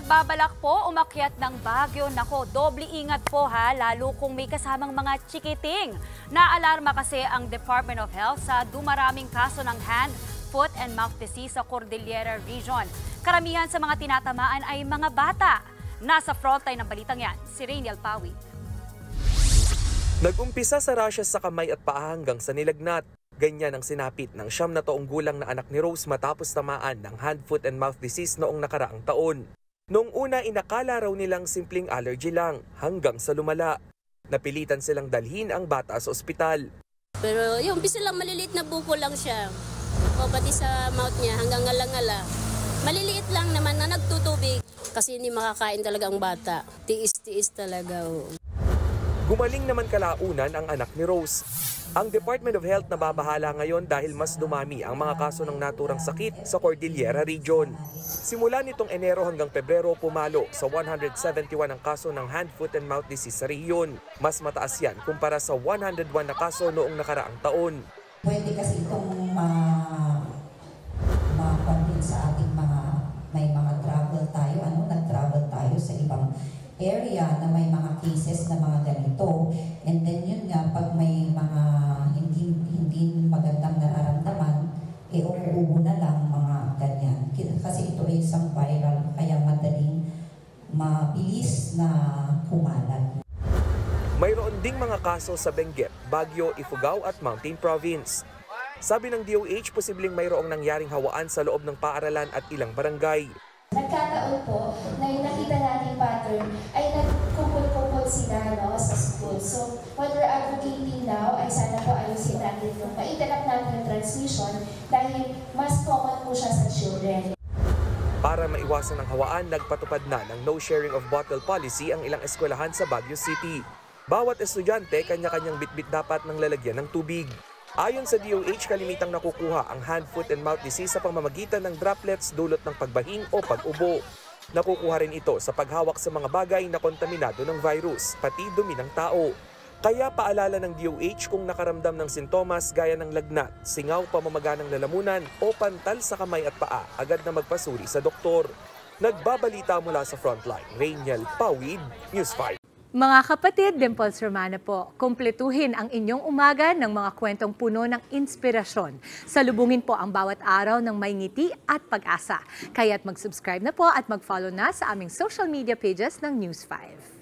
Nagbabalak po umakyat ng Baguio. Nako, doble ingat po ha, lalo kung may kasamang mga chikiting. Naalarma kasi ang Department of Health sa dumaraming kaso ng hand, foot and mouth disease sa Cordillera Region. Karamihan sa mga tinatamaan ay mga bata. Nasa frontline ng balitang yan, si Rainiel Pawi. Nag-umpisa sa rashes sa kamay at paa hanggang sa nilagnat. Ganyan ang sinapit ng 9 na taong gulang na anak ni Rose matapos tamaan ng hand, foot and mouth disease noong nakaraang taon. Noong una, inakala raw nilang simpleng allergy lang hanggang sa lumala. Napilitan silang dalhin ang bata sa ospital. Pero yung umpisa lang maliliit na buko lang siya. O pati sa mouth niya hanggang ngala-ngala. Maliliit lang naman na nagtutubig kasi hindi makakain talaga ang bata. Tiis-tiis talaga. Gumaling naman kalaunan ang anak ni Rose. Ang Department of Health nababahala ngayon dahil mas dumami ang mga kaso ng naturang sakit sa Cordillera Region. Simula nitong Enero hanggang Pebrero, pumalo sa 171 ang kaso ng hand, foot and mouth disease sa rehiyon. Mas mataas yan kumpara sa 101 na kaso noong nakaraang taon. Pwede kasi itong mapansin sa ating may mga travel tayo, nag-travel tayo sa ibang area na may mga cases na mga ganito. And then yun nga, pag may mga hindi magandang nararamdaman, umuubo na lang mga ganyan. Kasi ito ay isang viral, kaya madaling mabilis na kumalat. Mayroon ding mga kaso sa Benguet, Baguio, Ifugao at Mountain Province. Sabi ng DOH, posibleng mayroong nangyaring hawaan sa loob ng paaralan at ilang barangay. Nagkataon po na yung nakita nating pattern ay nagkumpul-kumpul sila sa school. So, what we're advocating now ay sana po ayusin natin yung ma-interrupt natin yung transmission dahil mas common po siya sa children. Para maiwasan ang hawaan, nagpatupad na ng no sharing of bottle policy ang ilang eskwelahan sa Baguio City. Bawat estudyante, kanya-kanyang bitbit dapat ng lalagyan ng tubig. Ayon sa DOH, kalimitang nakukuha ang hand, foot and mouth disease sa pamamagitan ng droplets dulot ng pagbahing o pag-ubo. Nakukuha rin ito sa paghawak sa mga bagay na kontaminado ng virus, pati dumi ng tao. Kaya paalala ng DOH kung nakaramdam ng sintomas gaya ng lagnat, singaw, pamamaga ng lalamunan o pantal sa kamay at paa, agad na magpasuri sa doktor. Nagbabalita mula sa Frontline, Rainiel Pawid, News 5. Mga kapatid, Dimples Romana po, kumpletuhin ang inyong umaga ng mga kwentong puno ng inspirasyon. Salubungin po ang bawat araw ng may ngiti at pag-asa. Kaya't mag-subscribe na po at mag-follow na sa aming social media pages ng News 5.